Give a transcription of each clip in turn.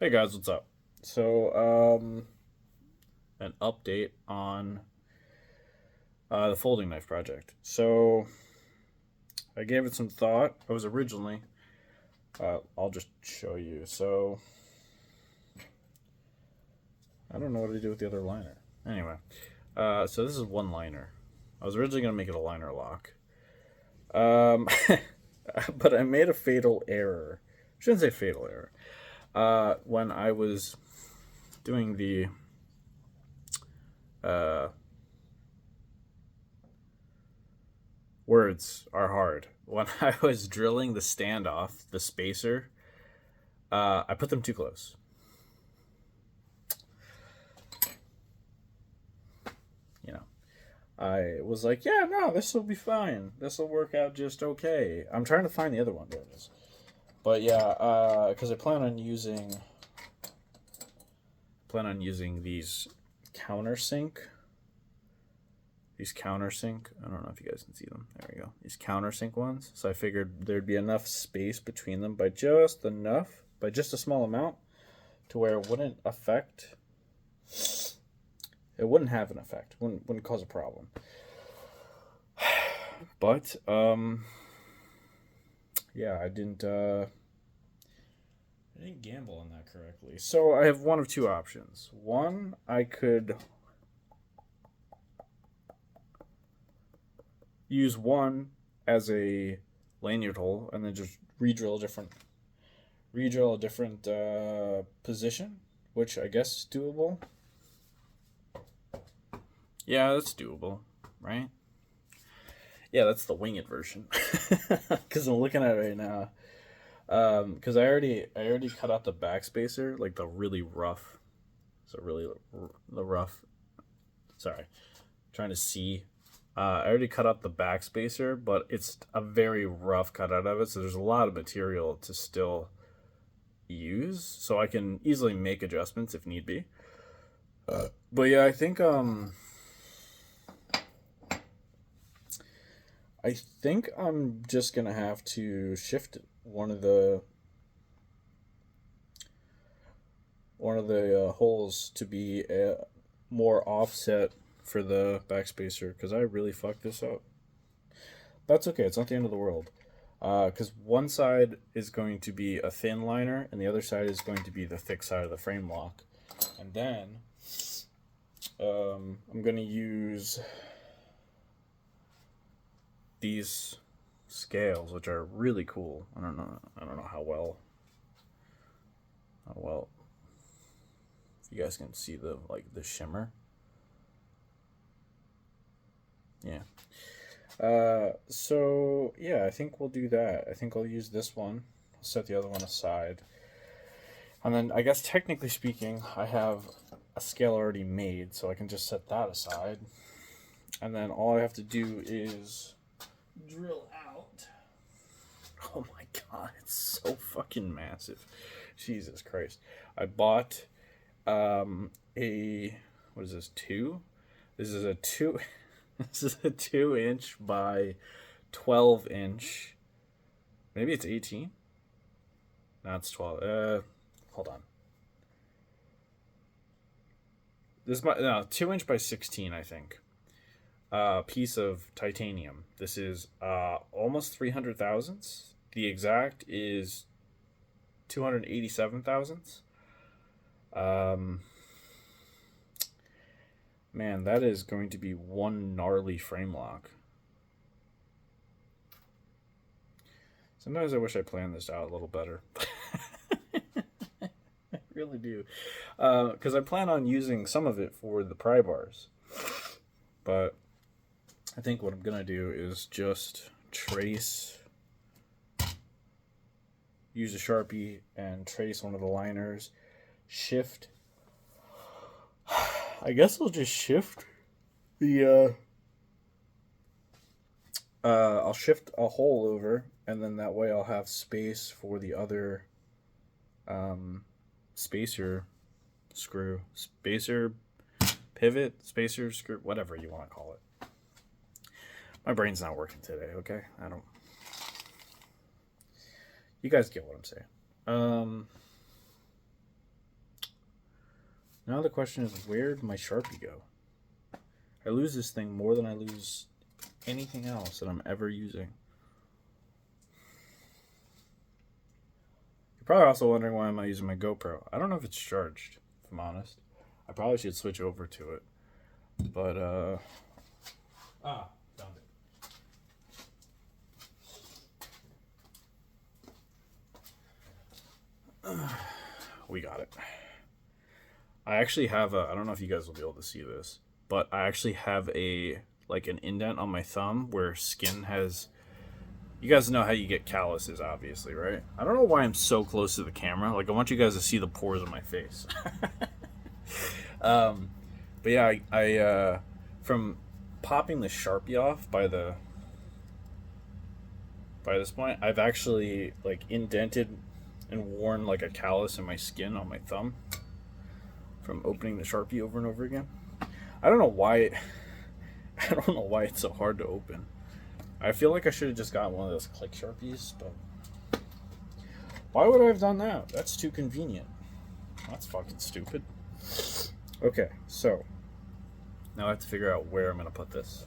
Hey guys, what's up? So, an update on the folding knife project. So, I gave it some thought. I was originally, I'll just show you. So, I don't know what to do with the other liner. Anyway, so this is one liner. I was originally going to make it a liner lock. Um, but I made a fatal error. I shouldn't say fatal error. When I was doing the uh, words are hard. When I was drilling the standoff, the spacer, I put them too close. You know, I was like, yeah, no, this will be fine. This will work out just okay. I'm trying to find the other one. There it is. But yeah, because I plan on using these countersink. I don't know if you guys can see them. There we go. These countersink ones. So I figured there'd be enough space between them by just a small amount, to where it wouldn't affect. It wouldn't have an effect. Wouldn't cause a problem. But yeah, I didn't gamble on that correctly. So I have one of two options. One, I could use one as a lanyard hole and then just re-drill a different position, which I guess is doable. Yeah, that's doable, right? Yeah, that's the winged version. Because I'm looking at it right now. Because I already cut out the backspacer, like the really rough. So really, the rough. Sorry, trying to see. I already cut out the backspacer, but it's a very rough cutout of it. So there's a lot of material to still use. So I can easily make adjustments if need be. But yeah, I think I'm just gonna have to shift one of the holes to be more offset for the backspacer, because I really fucked this up. That's okay. It's not the end of the world. Because one side is going to be a thin liner and the other side is going to be the thick side of the frame lock. And then I'm going to use these scales, which are really cool. I don't know how well if you guys can see the shimmer. Yeah. So yeah, I think we'll do that. I think I'll use this one. I'll set the other one aside. And then I guess technically speaking, I have a scale already made, so I can just set that aside. And then all I have to do is drill out. Oh my god, it's so fucking massive. Jesus Christ. I bought a what is this, 2? This is a 2 This is a 2-inch by 12-inch. Maybe it's 18. No, it's 12. Hold on. This might, no, 2-inch by 16, I think. Piece of titanium. This is almost 300 thousandths. The exact is 287 thousandths. Man, that is going to be one gnarly frame lock. Sometimes I wish I planned this out a little better. I really do. Because I plan on using some of it for the pry bars. But I think what I'm going to do is just use a Sharpie and trace one of the liners, shift. I guess I'll just shift I'll shift a hole over, and then that way I'll have space for the other spacer screw, spacer pivot, spacer screw, whatever you want to call it. My brain's not working today, okay? You guys get what I'm saying. Now the question is, where'd my Sharpie go? I lose this thing more than I lose anything else that I'm ever using. You're probably also wondering why I'm not using my GoPro. I don't know if it's charged, if I'm honest. I probably should switch over to it. But, found it. We got it. I actually have I don't know if you guys will be able to see this, but I actually have an indent on my thumb where skin has, you guys know how you get calluses, obviously, right? I don't know why I'm so close to the camera. Like, I want you guys to see the pores on my face. But yeah, I from popping the Sharpie off by this point, I've actually like indented and worn like a callus in my skin on my thumb from opening the Sharpie over and over again. I don't know why I don't know why it's so hard to open. I feel like I should have just gotten one of those click Sharpies, but why would I have done that? That's too convenient. That's fucking stupid. Okay, so now I have to figure out where I'm gonna put this.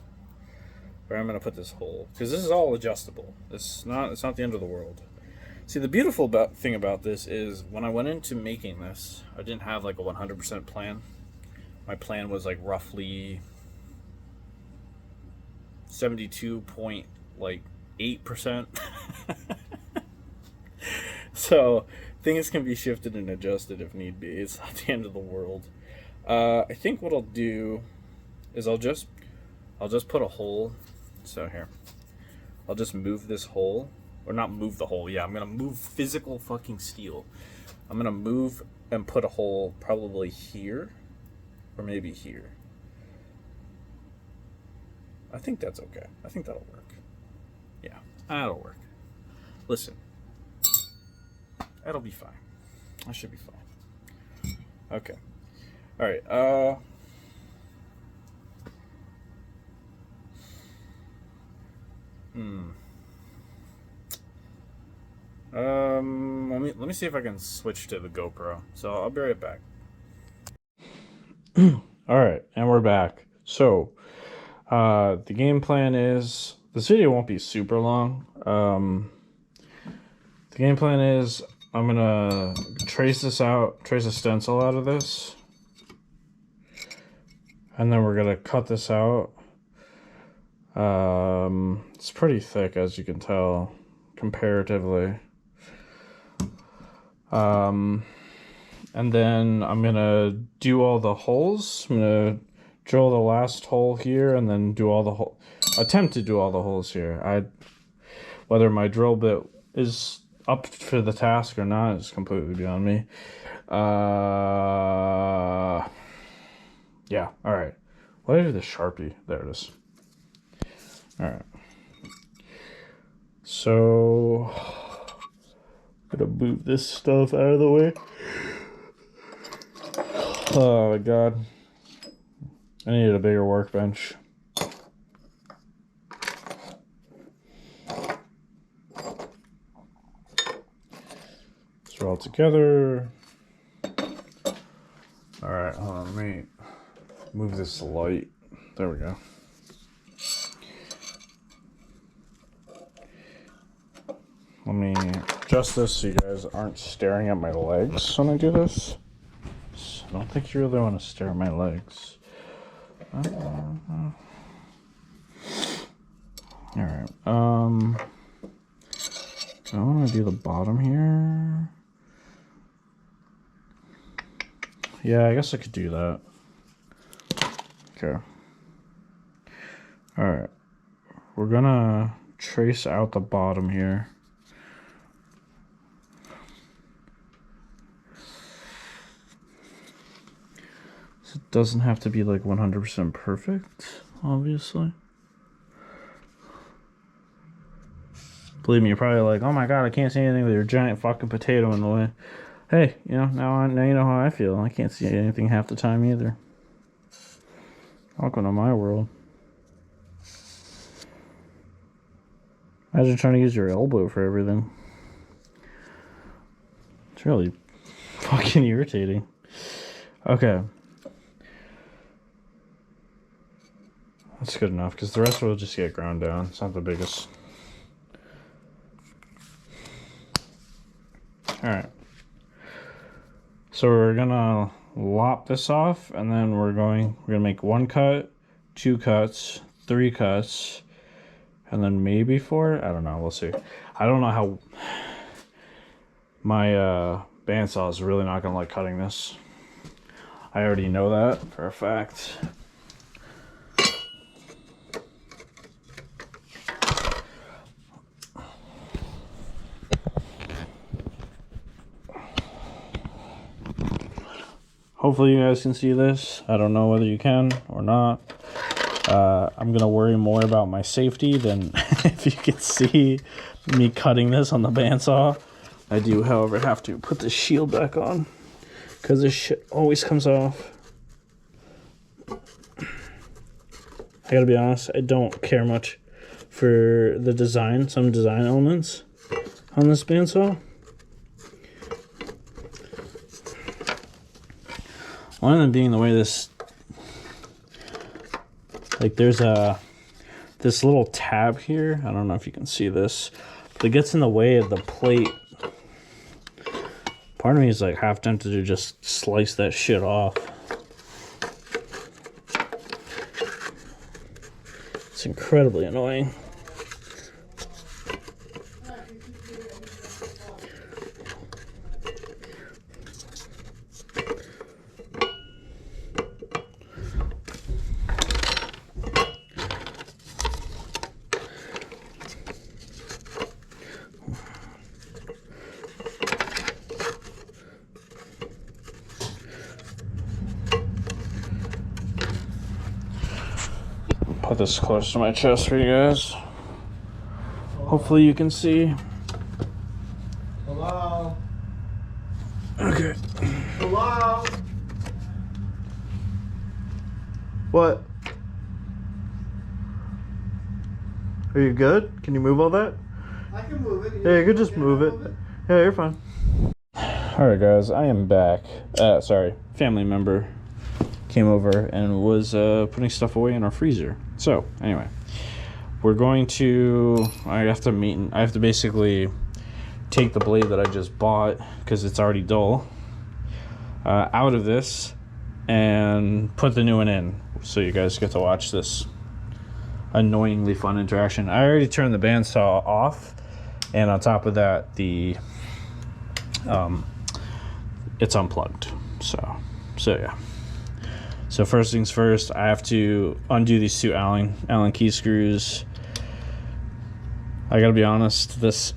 Where I'm gonna put this hole. Because this is all adjustable. It's not the end of the world. See, the beautiful thing about this is when I went into making this, I didn't have like a 100% plan. My plan was like roughly 72.8%. So things can be shifted and adjusted if need be. It's not the end of the world. I think what I'll do is I'll just put a hole. So here, I'll just move this hole. Or not move the hole, yeah, I'm gonna move physical fucking steel. I'm gonna move and put a hole probably here, or maybe here. I think that's okay. I think that'll work. Yeah, that'll work. Listen, that'll be fine. I should be fine. Okay. Alright, let me see if I can switch to the GoPro. So I'll be right back. Alright, and we're back. So, the game plan is, this video won't be super long. The game plan is, I'm gonna trace a stencil out of this. And then we're gonna cut this out. It's pretty thick, as you can tell, comparatively. And then I'm gonna do all the holes. I'm gonna drill the last hole here and then do all the attempt to do all the holes here. Whether my drill bit is up for the task or not is completely beyond me. Yeah, alright. What did I do with the Sharpie? There it is. Alright. So I'm gonna move this stuff out of the way. Oh my god. I needed a bigger workbench. These are all together. Alright, hold on, let me move this light. There we go. Let me adjust this so you guys aren't staring at my legs when I do this. I don't think you really want to stare at my legs. Alright, I want to do the bottom here. Yeah, I guess I could do that. Okay. Alright. We're gonna trace out the bottom here. So it doesn't have to be like 100% perfect, obviously. Believe me, you're probably like, oh my god, I can't see anything with your giant fucking potato in the way. Hey, you know, now you know how I feel. I can't see anything half the time either. Welcome to my world. Imagine trying to use your elbow for everything. It's really fucking irritating. Okay, That's good enough, because the rest will just get ground down. It's not the biggest. Alright. So we're gonna lop this off, and then we're gonna make 1 cut, 2 cuts, 3 cuts, and then maybe 4. I don't know, we'll see. I don't know how my bandsaw is really not gonna like cutting this. I already know that for a fact. Hopefully you guys can see this. I don't know whether you can or not. I'm gonna worry more about my safety than if you can see me cutting this on the bandsaw. I do, however, have to put the shield back on because this shit always comes off. I gotta be honest, I don't care much for the design, some design elements on this bandsaw. One of them being the way this, like there's this little tab here. I don't know if you can see this, but it gets in the way of the plate. Part of me is like half tempted to just slice that shit off. It's incredibly annoying. Put this close to my chest for you guys. Hopefully you can see. Hello? Okay. Hello? What? Are you good? Can you move all that? I can move it. Yeah, you could just move it. Yeah, you're fine. Alright guys, I am back. Sorry, family member came over and was putting stuff away in our freezer. So, anyway, we're going to, I have to basically take the blade that I just bought, because it's already dull, out of this and put the new one in, so you guys get to watch this annoyingly fun interaction. I already turned the bandsaw off, and on top of that, it's unplugged. So yeah. So first things first, I have to undo these 2 Allen key screws. I gotta be honest, this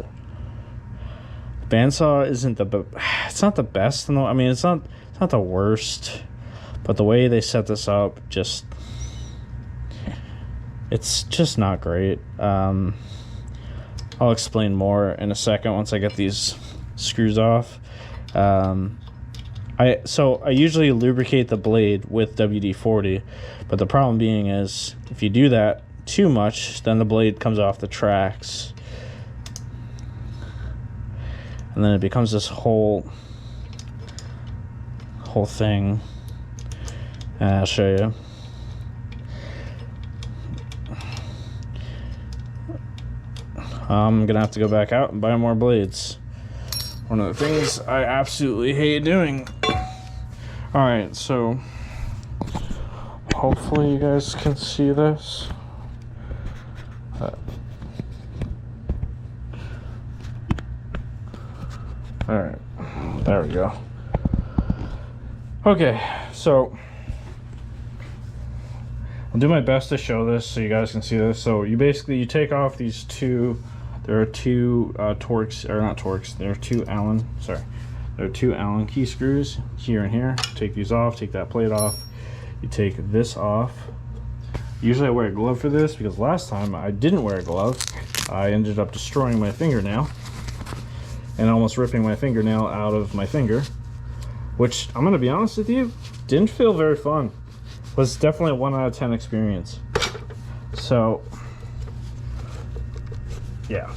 bandsaw isn't it's not the best. I mean, it's not the worst, but the way they set this up, it's just not great. I'll explain more in a second once I get these screws off. I usually lubricate the blade with WD-40, but the problem being is if you do that too much, then the blade comes off the tracks, and then it becomes this whole thing. I'll show you. I'm gonna have to go back out and buy more blades. One of the things I absolutely hate doing. Alright, so hopefully you guys can see this. Alright, there we go. Okay, so I'll do my best to show this so you guys can see this. So you take off these 2. There are 2 Torx, or not Torx, there are 2 Allen, sorry. There are 2 Allen key screws here and here. Take these off, take that plate off. You take this off. Usually I wear a glove for this because last time I didn't wear a glove. I ended up destroying my fingernail and almost ripping my fingernail out of my finger, which I'm gonna be honest with you, didn't feel very fun. Was definitely a 1 out of 10 experience. So, yeah.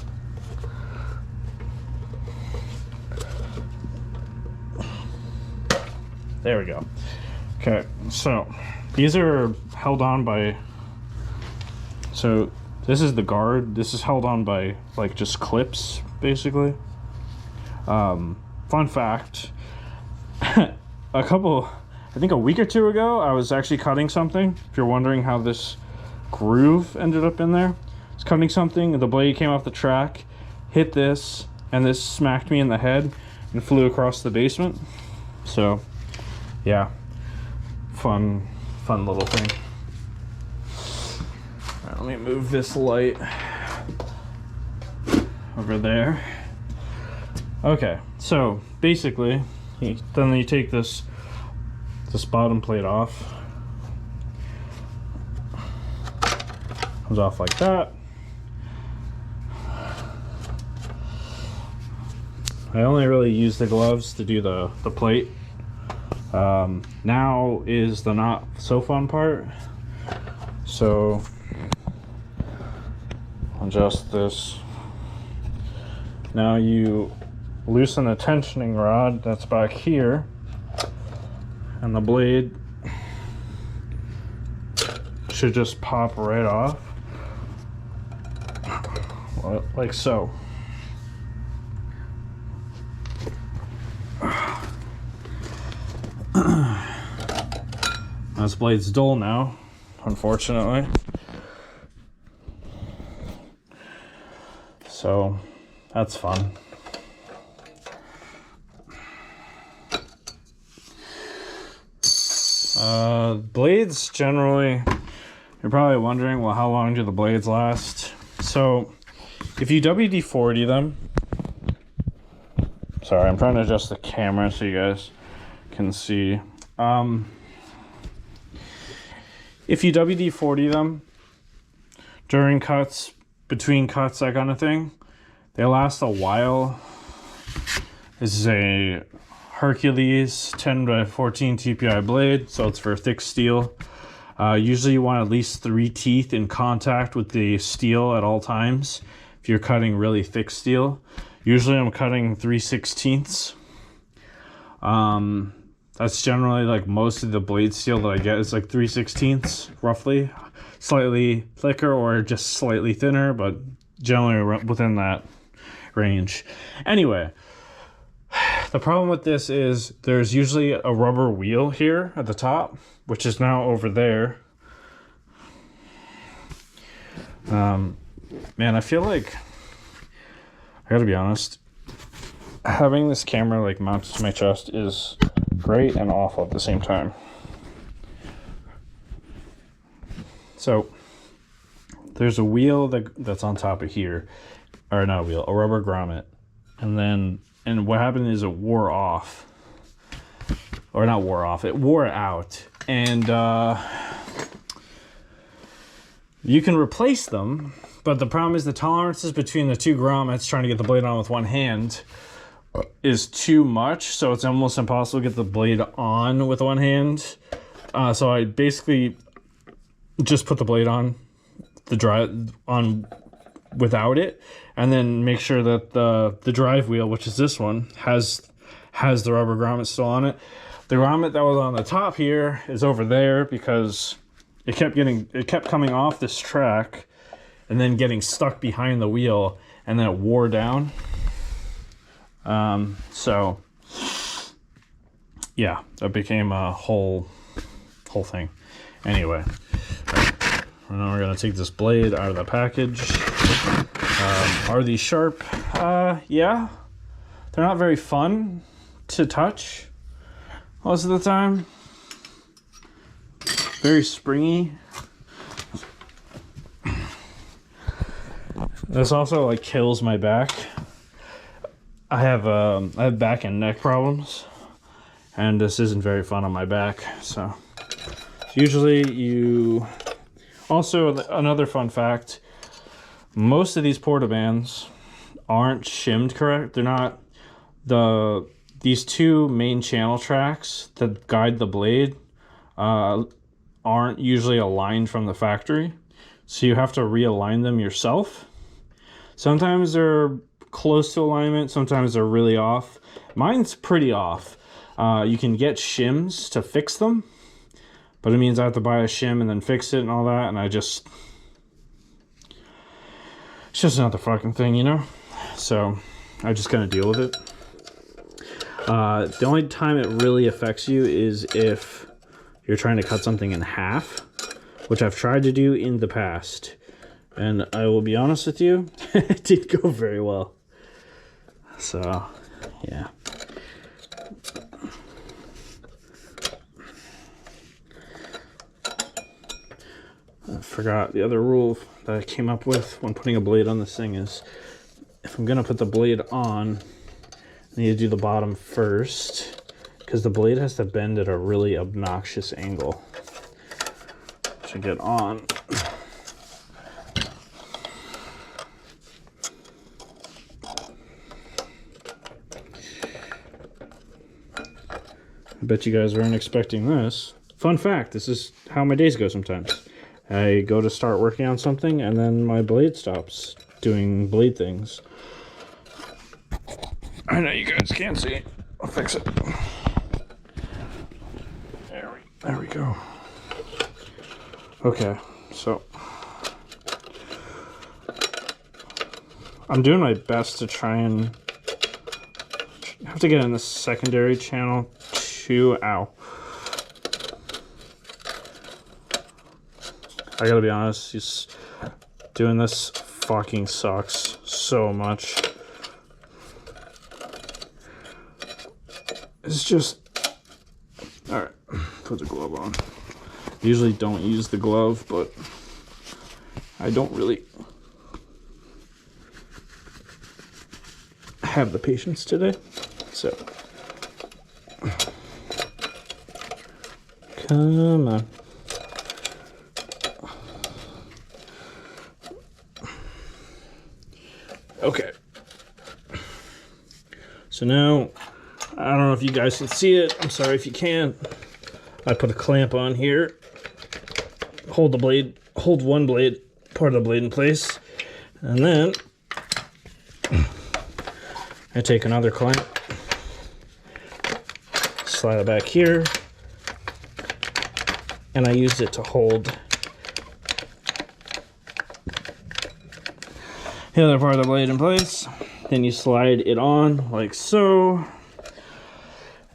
There we go. Okay, so these are held on by So this is the guard. This is held on by like just clips, basically. Fun fact, I think a week or two ago, I was actually cutting something. If you're wondering how this groove ended up in there, I was cutting something, and the blade came off the track, hit this, and this smacked me in the head and flew across the basement. So, yeah, fun little thing. All right, let me move this light over there. Okay, so basically, then you take this bottom plate off. Comes off like that. I only really use the gloves to do the plate. Now is the not so fun part. So adjust this. Now you loosen the tensioning rod that's back here, and the blade should just pop right off, like so. This blade's dull now, unfortunately. So that's fun. Blades generally, you're probably wondering, well, how long do the blades last? So if you WD-40 them, sorry, I'm trying to adjust the camera so you guys can see. If you WD-40 them during cuts, between cuts, that kind of thing, they last a while. This is a Hercules 10 by 14 TPI blade, so it's for thick steel. Usually you want at least 3 teeth in contact with the steel at all times if you're cutting really thick steel. Usually I'm cutting 3/16. That's generally like most of the blade steel that I get is like 3/16 roughly. Slightly thicker or just slightly thinner, but generally within that range. Anyway, the problem with this is there's usually a rubber wheel here at the top, which is now over there. Man, I feel like, I gotta be honest, having this camera like mounted to my chest is great and awful at the same time. So there's a wheel that's on top of here, or not a wheel, a rubber grommet, and what happened is it wore off, or not wore off, it wore out, and you can replace them, but the problem is the tolerances between the two grommets, trying to get the blade on with one hand, is too much, so it's almost impossible to get the blade on with one hand. So I basically just put the blade on without it, and then make sure that the drive wheel, which is this one, has the rubber grommet still on it. The grommet that was on the top here is over there because it kept coming off this track and then getting stuck behind the wheel, and then it wore down. So yeah, that became a whole thing. Anyway, now we're gonna take this blade out of the package. Are these sharp? Yeah, they're not very fun to touch most of the time. Very springy. This also like kills my back. I have back and neck problems, and this isn't very fun on my back. So usually you. Also, another fun fact: most of these portabands aren't shimmed correct. They're not these two main channel tracks that guide the blade aren't usually aligned from the factory, so you have to realign them yourself. Sometimes they're close to alignment, sometimes they're really off. Mine's pretty off. You can get shims to fix them, but it means I have to buy a shim and then fix it and all that, and I just it's just not the fucking thing, you know? So I just gotta deal with it. The only time it really affects you is if you're trying to cut something in half, which I've tried to do in the past. And I will be honest with you, it did go very well. So, yeah. I forgot the other rule that I came up with when putting a blade on this thing is if I'm gonna put the blade on, I need to do the bottom first because the blade has to bend at a really obnoxious angle to get on. I bet you guys weren't expecting this. Fun fact, this is how my days go sometimes. I go to start working on something and then my blade stops doing blade things. I know you guys can't see. I'll fix it. There we go. Okay, so I'm doing my best to try and have to get in the secondary channel too. Ow. I gotta be honest, just doing this fucking sucks so much. It's just... Alright, put the glove on. Usually don't use the glove, but I don't really have the patience today, so... Come on. Okay. So now, I don't know if you guys can see it. I'm sorry if you can. I put a clamp on here. Hold the blade, hold one blade, part of the blade in place. And then I take another clamp, slide it back here, and I use it to hold the other part of the blade in place. Then you slide it on like so,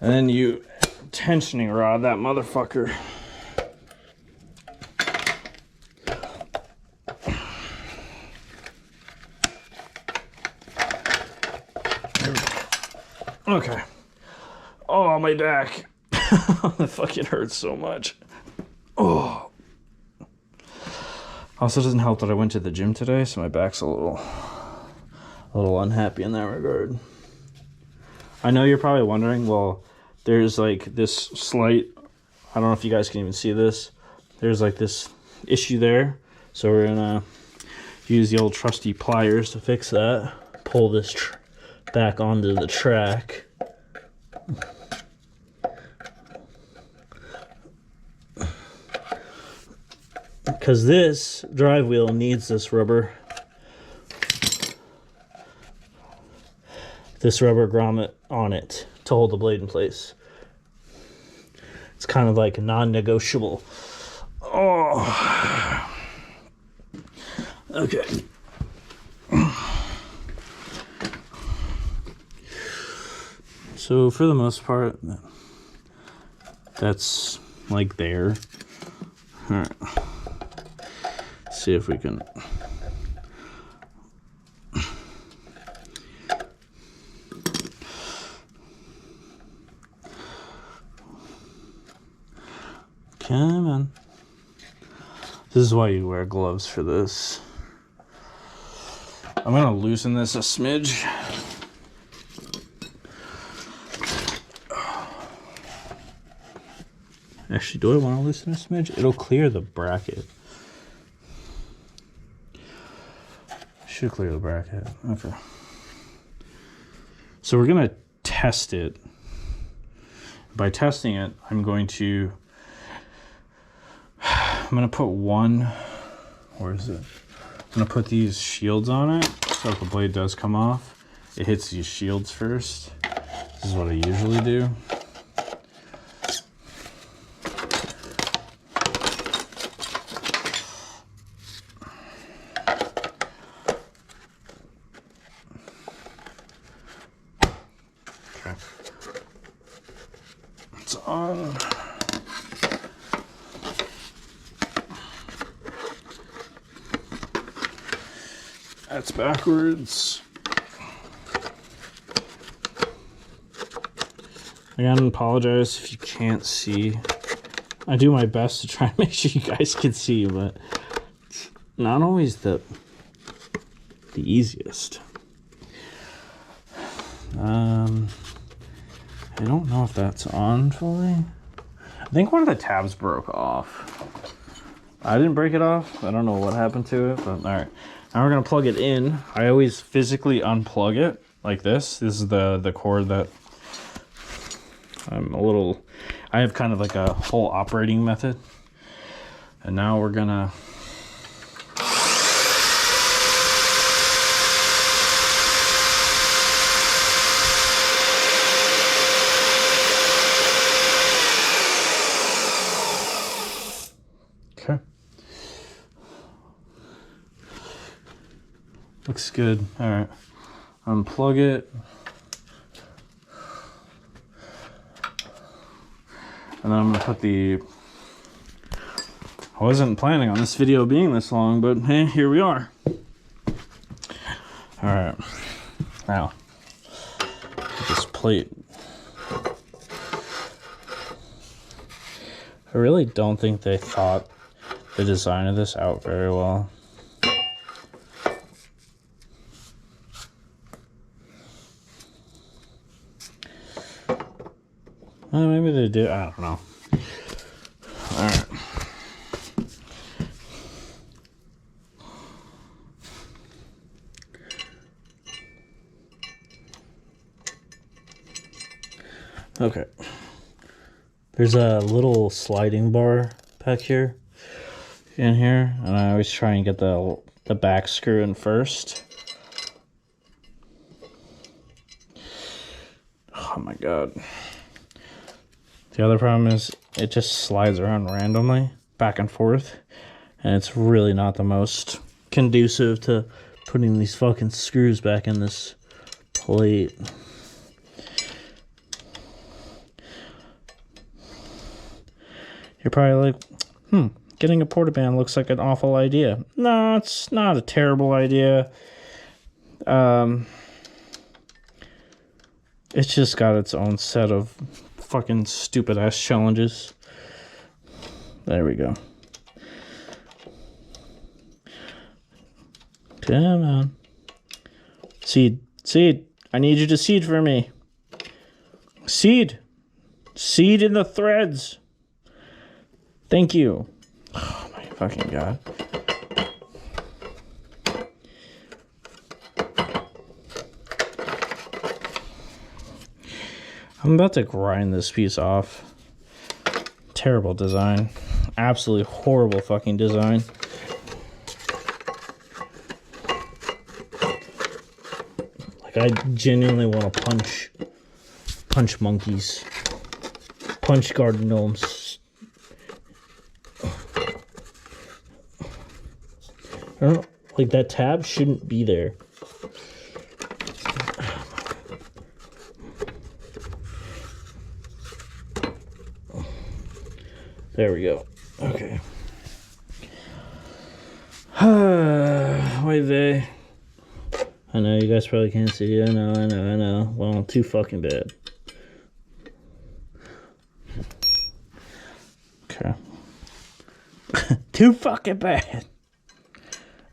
and then you tensioning rod that motherfucker. Okay. Oh, my back. That fucking hurts so much. Oh. Also doesn't help that I went to the gym today, so my back's a little unhappy in that regard. I know you're probably wondering, well, there's like this slight, I don't know if you guys can even see this. There's like this issue there. So we're gonna use the old trusty pliers to fix that. Pull this back onto the track. Because this drive wheel needs this rubber grommet on it to hold the blade in place. It's kind of like non-negotiable. Oh. Okay. So for the most part, that's like there. All right. See if we can. Come on. This is why you wear gloves for this. I'm gonna loosen this a smidge. Actually, do I want to loosen a smidge? It'll clear the bracket. Should clear the bracket. Okay. So we're gonna test it. By testing it, I'm gonna put one. Where is it? I'm gonna put these shields on it, so if the blade does come off, it hits these shields first. This is what I usually do. it's on. That's backwards. Again, apologize if you can't see. I do my best to try and make sure you guys can see, but it's not always the easiest. I don't know if that's on fully. I think one of the tabs broke off. I didn't break it off. I don't know what happened to it, but all right. Now we're gonna plug it in. I always physically unplug it like this. This is the cord that I have kind of like a whole operating method. And now we're gonna okay. Looks good. All right. Unplug it. And then I'm gonna put I wasn't planning on this video being this long, but hey, here we are. All right. Now, this plate. I really don't think they thought the design of this out very well. Maybe they did. I don't know. All right. Okay. There's a little sliding bar back here in here, and I always try and get the back screw in first. Oh my god. The other problem is it just slides around randomly, back and forth, and it's really not the most conducive to putting these fucking screws back in this plate. You're probably like, getting a portaband looks like an awful idea. No, it's not a terrible idea. It's just got its own set of fucking stupid ass challenges. There we go. Come on. Seed. I need you to seed for me. Seed in the threads. Thank you. Oh my fucking god. I'm about to grind this piece off. Terrible design. Absolutely horrible fucking design. Like, I genuinely want to punch monkeys. Punch garden gnomes. I don't know, like, that tab shouldn't be there. There we go. Okay. Wait there. I know you guys probably can't see. I know. Well, too fucking bad. Okay. Too fucking bad.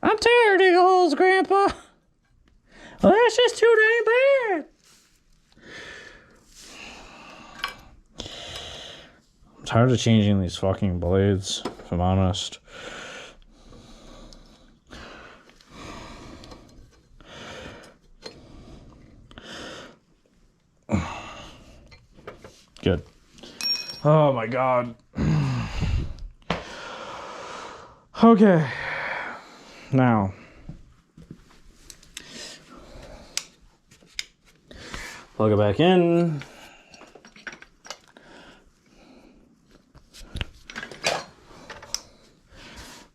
I'm tired of holes, Grandpa. Well, that's just too dang bad. I'm tired of changing these fucking blades, if I'm honest. Good. Oh my god. Okay. Now. Plug it back in.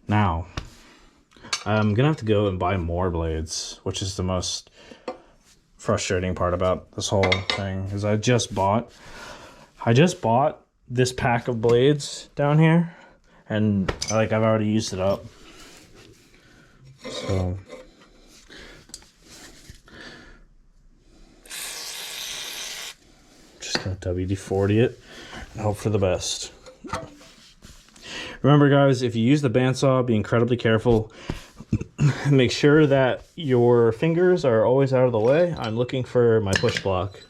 Now, I'm gonna have to go and buy more blades, which is the most frustrating part about this whole thing, is I just bought I just bought this pack of blades down here, and like I've already used it up. So just gonna WD-40 it and hope for the best. Remember guys, if you use the bandsaw, be incredibly careful. Make sure that your fingers are always out of the way. I'm looking for my push block,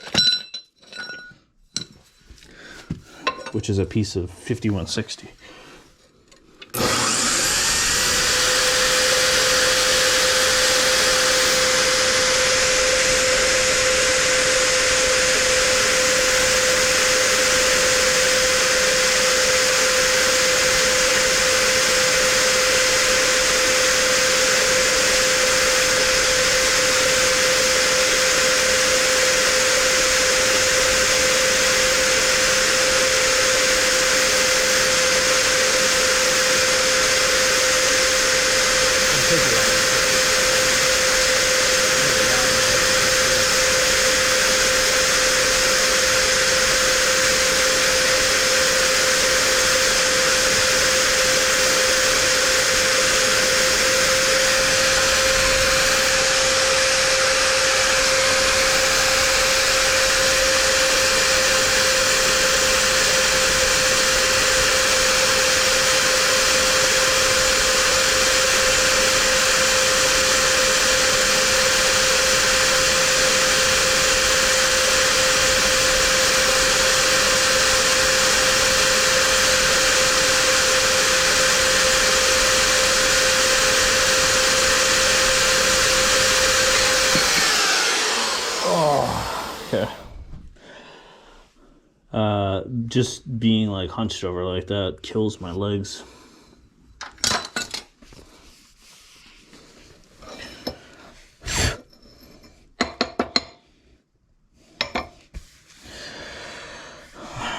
which is a piece of 5160. Just being like hunched over like that kills my legs.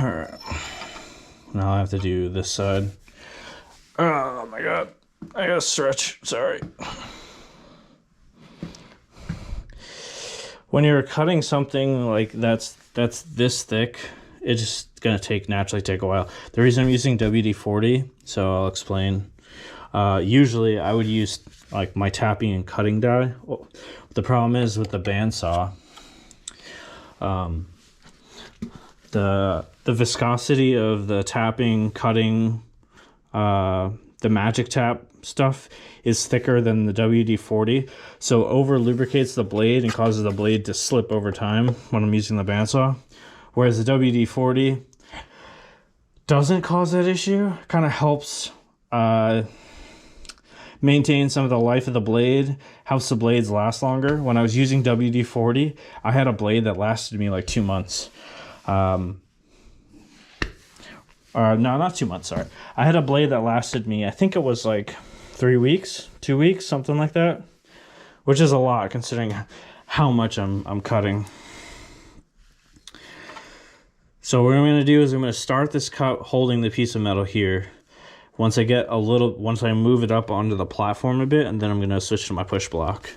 Alright. Now I have to do this side. Oh my god. I gotta stretch. Sorry. When you're cutting something like that's this thick, it's just gonna naturally take a while. The reason I'm using WD-40, so I'll explain. Usually I would use like my tapping and cutting die. Well, the problem is with the bandsaw, the viscosity of the tapping, cutting, the magic tap stuff is thicker than the WD-40, so over lubricates the blade and causes the blade to slip over time when I'm using the bandsaw. Whereas the WD-40 doesn't cause that issue. Kind of helps maintain some of the life of the blade, helps the blades last longer. When I was using WD-40, I had a blade that lasted me like 2 months. No, not 2 months, sorry. I had a blade that lasted me, I think it was like 3 weeks, 2 weeks, something like that. Which is a lot considering how much I'm cutting. So what I'm going to do is I'm going to start this cut holding the piece of metal here. Once I move it up onto the platform a bit, and then I'm going to switch to my push block.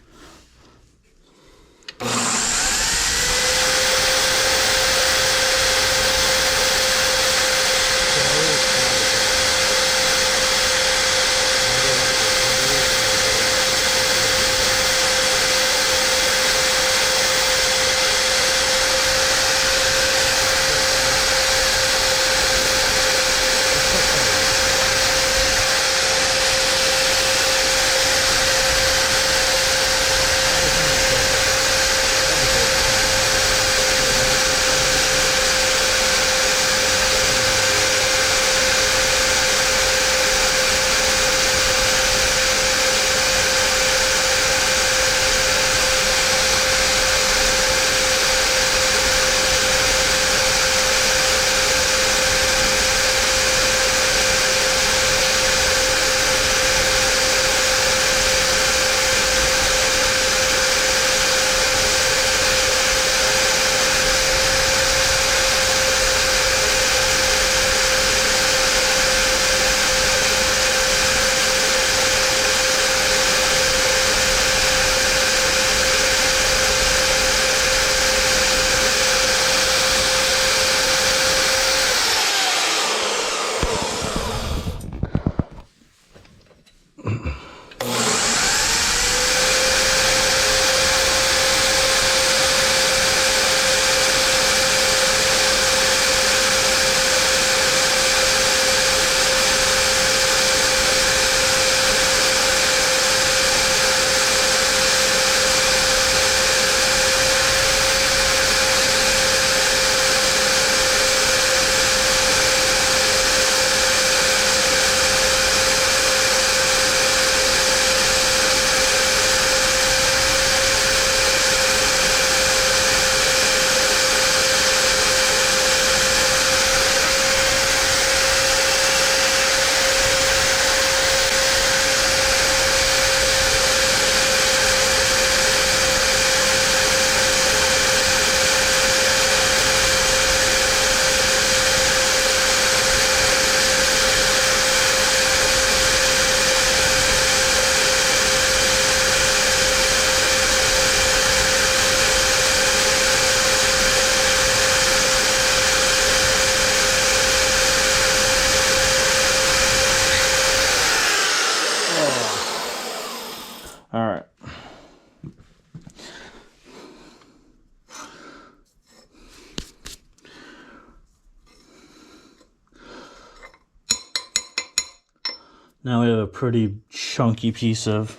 Now we have a pretty chunky piece of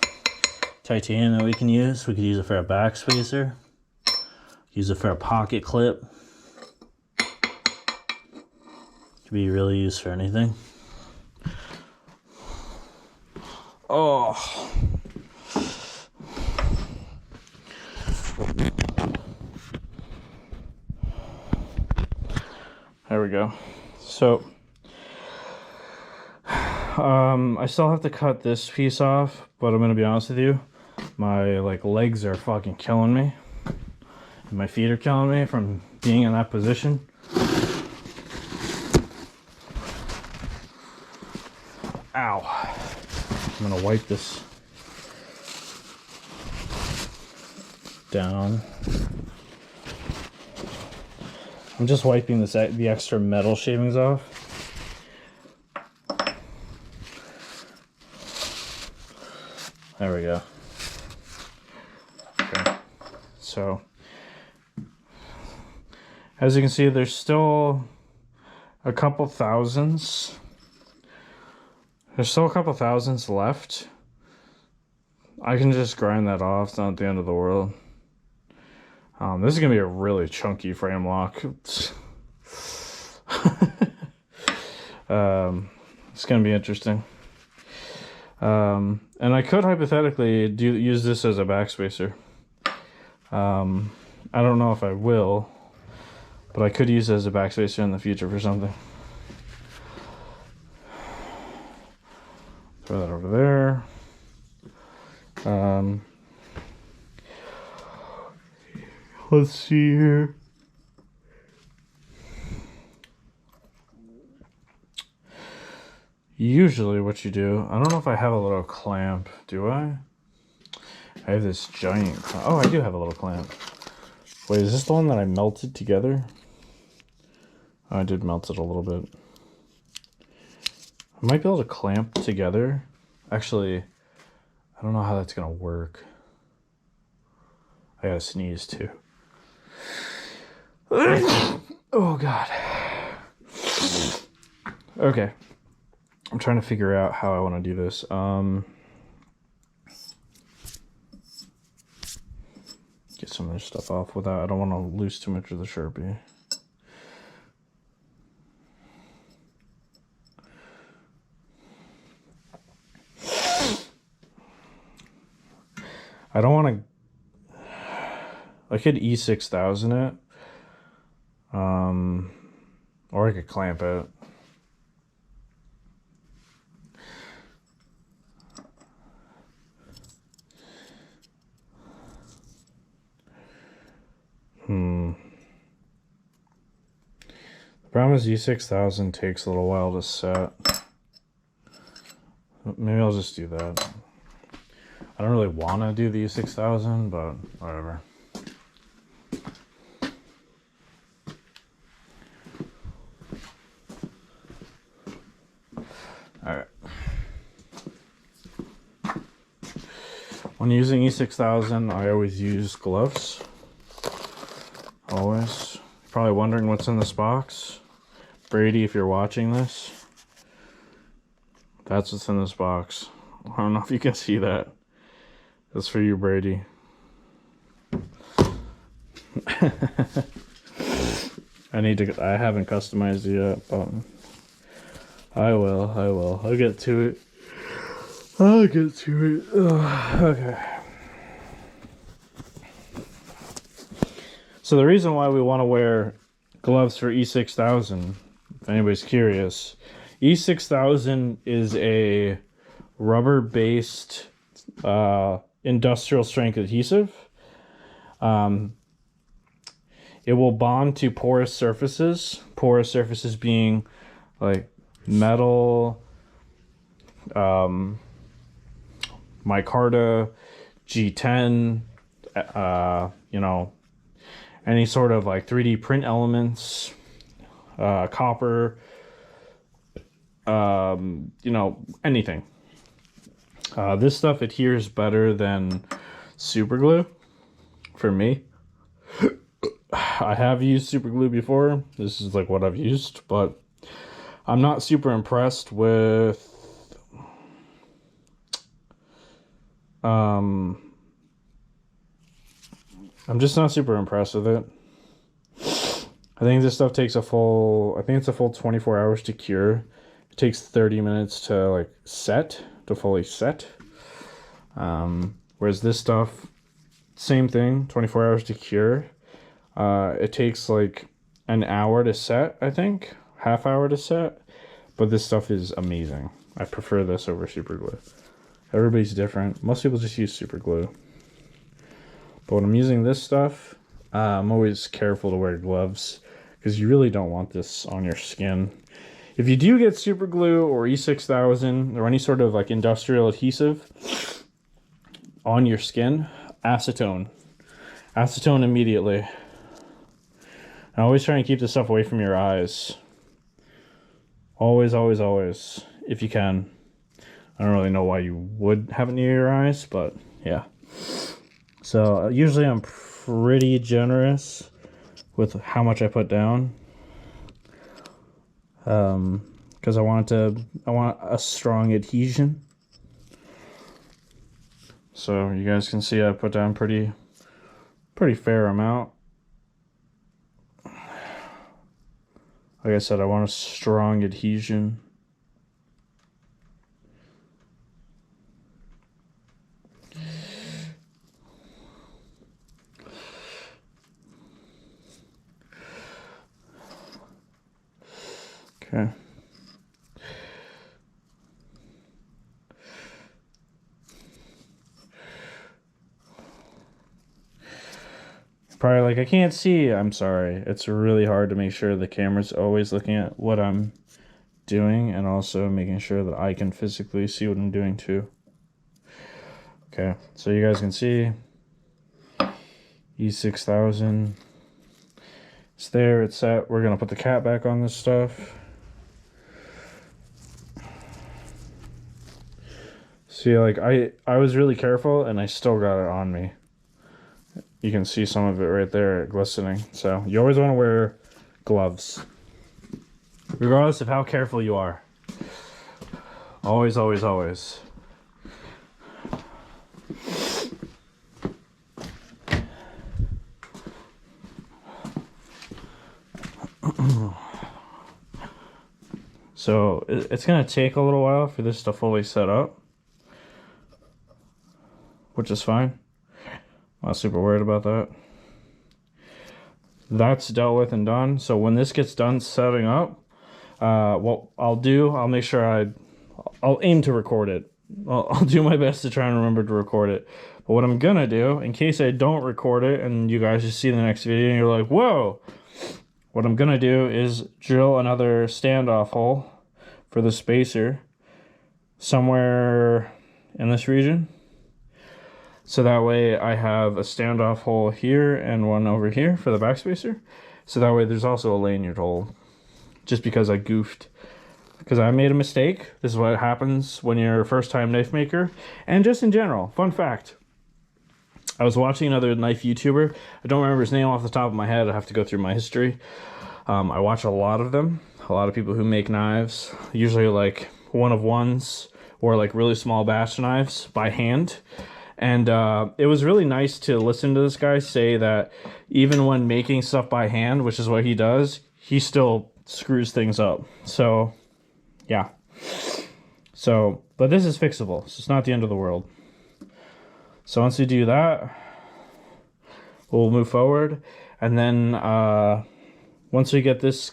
titanium that we can use. We could use it for a backspacer. Use it for a pocket clip. Could be really used for anything. Oh. There we go. So, I still have to cut this piece off, but I'm gonna be honest with you, my legs are fucking killing me. My feet are killing me from being in that position. Ow. I'm gonna wipe this down. I'm just wiping the extra metal shavings off. There we go. Okay. So, as you can see, there's still a couple thousands. There's still a couple thousands left. I can just grind that off. It's not the end of the world. This is going to be a really chunky frame lock. It's going to be interesting. And I could hypothetically use this as a backspacer. I don't know if I will, but I could use it as a backspacer in the future for something. Throw that over there. Let's see here. Usually what you do, I don't know if I have a little clamp, do I? I have this giant clamp. Oh, I do have a little clamp. Wait, is this the one that I melted together? Oh, I did melt it a little bit. I might be able to clamp together. Actually, I don't know how that's gonna work. I gotta sneeze too. Oh God. Okay. I'm trying to figure out how I want to do this. Get some of this stuff off without, I don't want to lose too much of the Sharpie. I don't want to, I could E6000 it. Or I could clamp it. The problem is E6000 takes a little while to set. Maybe I'll just do that. I don't really want to do the E6000, but whatever. Alright. When using E6000, I always use gloves. Always. You're probably wondering what's in this box. Brady, if you're watching this, that's what's in this box. I don't know if you can see that. That's for you, Brady. I haven't customized it yet, but I will. I'll get to it. Okay. So the reason why we want to wear gloves for E6000, if anybody's curious, E6000 is a rubber-based industrial strength adhesive. It will bond to porous surfaces being like metal, micarta, G10, you know, any sort of like 3D print elements, copper, you know, anything. This stuff adheres better than super glue for me. I have used super glue before. This is like what I've used, but I'm not super impressed with I'm just not super impressed with it. I think this stuff takes it's a full 24 hours to cure. It takes 30 minutes to like fully set. Whereas this stuff, same thing, 24 hours to cure. It takes like an hour to set, I think, half hour to set. But this stuff is amazing. I prefer this over super glue. Everybody's different. Most people just use super glue. But when I'm using this stuff, I'm always careful to wear gloves because you really don't want this on your skin. If you do get super glue or E6000 or any sort of like industrial adhesive on your skin, acetone. Acetone immediately. I always try and keep this stuff away from your eyes. Always, always, always, if you can. I don't really know why you would have it near your eyes, but yeah. So usually I'm pretty generous with how much I put down. Because I want a strong adhesion. So you guys can see I put down pretty fair amount. Like I said, I want a strong adhesion. Okay. Probably like, I can't see. I'm sorry. It's really hard to make sure the camera's always looking at what I'm doing and also making sure that I can physically see what I'm doing too. Okay, so you guys can see E6000. It's there, it's set. We're gonna put the cap back on this stuff. See, like I was really careful and I still got it on me. You can see some of it right there glistening. So you always want to wear gloves, regardless of how careful you are. Always, always, always. So it's going to take a little while for this to fully set up, which is fine. I'm not super worried about that. That's dealt with and done. So when this gets done setting up, what I'll make sure I'll aim to record it. I'll do my best to try and remember to record it. But what I'm gonna do, in case I don't record it and you guys just see the next video and you're like, whoa, what I'm gonna do is drill another standoff hole for the spacer somewhere in this region. So that way I have a standoff hole here and one over here for the backspacer. So that way there's also a lanyard hole. Just because I goofed. Because I made a mistake. This is what happens when you're a first time knife maker. And just in general, fun fact. I was watching another knife YouTuber. I don't remember his name off the top of my head. I have to go through my history. I watch a lot of them. A lot of people who make knives. Usually like one of ones or like really small batch knives by hand. And it was really nice to listen to this guy say that even when making stuff by hand, which is what he does, he still screws things up. So, yeah. So, but this is fixable. So it's not the end of the world. So once we do that, we'll move forward. And then once we get this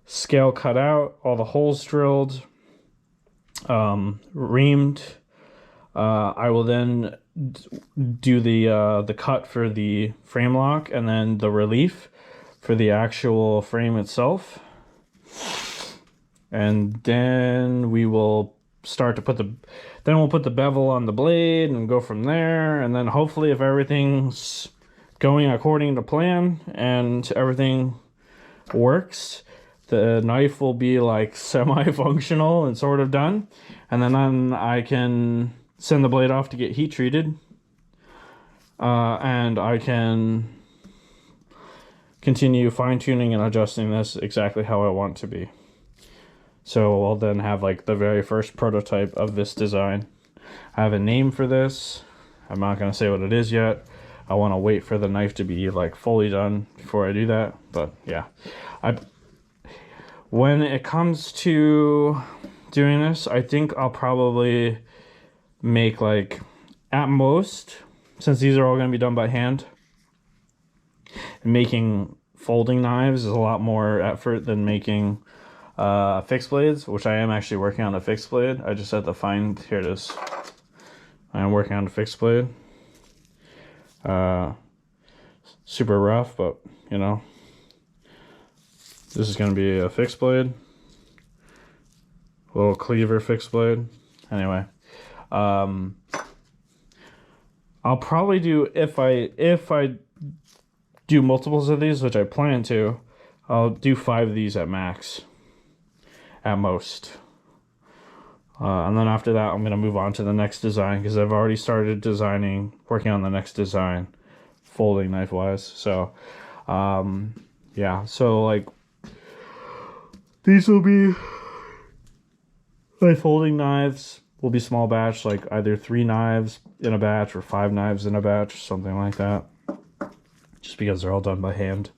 scale cut out, all the holes drilled, reamed, I will then do the cut for the frame lock and then the relief for the actual frame itself, and then we will start to put we'll put the bevel on the blade and go from there. And then hopefully, if everything's going according to plan and everything works, the knife will be like semi-functional and sort of done, and then I can send the blade off to get heat treated, and I can continue fine-tuning and adjusting this exactly how I want to be. So I'll then have like the very first prototype of this design. I have a name for this. I'm not going to say what it is yet. I want to wait for the knife to be like fully done before I do that. But yeah, when it comes to doing this, I think I'll probably make like, at most, since these are all going to be done by hand, making folding knives is a lot more effort than making fixed blades, which I am actually working on a fixed blade. I just had to find, here it is. I am working on a fixed blade. Super rough, but you know, this is going to be a fixed blade, little cleaver fixed blade. Anyway, I'll probably do, if I do multiples of these, which I plan to, I'll do 5 of these at max, at most. And then after that, I'm going to move on to the next design, because I've already started working on the next design, folding knife wise. So, yeah, so like, these will be, my folding knives will be small batch, like either 3 knives in a batch or 5 knives in a batch, something like that, just because they're all done by hand.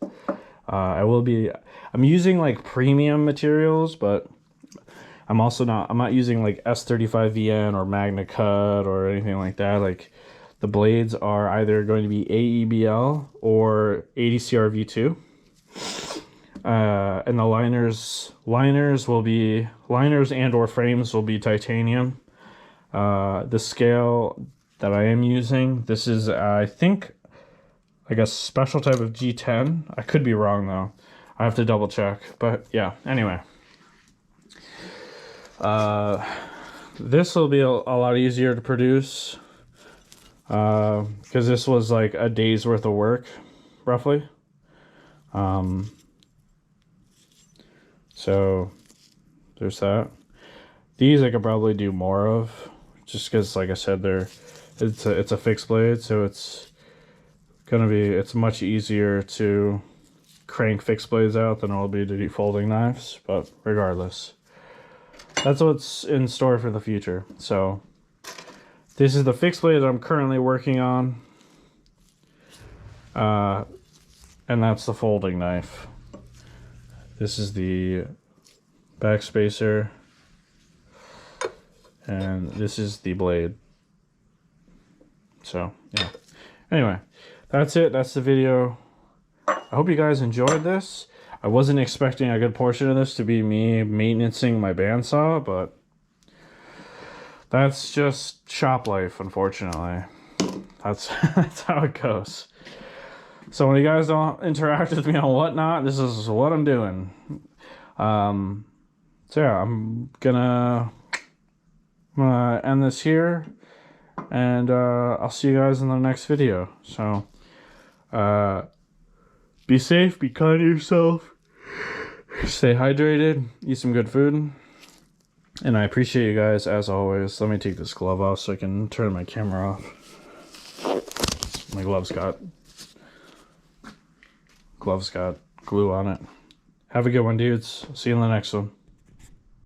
I'm using like premium materials, but I'm not using like S35VN or Magna Cut or anything like that. Like, the blades are either going to be AEBL or ADCR V2. And the liners and or frames will be titanium. The scale that I am using, this is, I think, like a special type of G10. I could be wrong though. I have to double check, but yeah, anyway. This will be a lot easier to produce, because this was like a day's worth of work, roughly. So there's that. These I could probably do more of, just because, like I said, it's a fixed blade, so it's much easier to crank fixed blades out than it will be to do folding knives. But regardless, that's what's in store for the future. So this is the fixed blade that I'm currently working on, and that's the folding knife. This is the back spacer, and this is the blade. So yeah, anyway, that's it. That's the video. I hope you guys enjoyed this. I wasn't expecting a good portion of this to be me maintaining my bandsaw, but that's just shop life, unfortunately. That's how it goes. So when you guys don't interact with me on whatnot, this is what I'm doing. So yeah, I'm gonna end this here, and I'll see you guys in the next video. So be safe, be kind to yourself, stay hydrated, eat some good food, and I appreciate you guys as always. Let me take this glove off so I can turn my camera off. My glove's got glue on it. Have a good one, dudes. See you in the next one.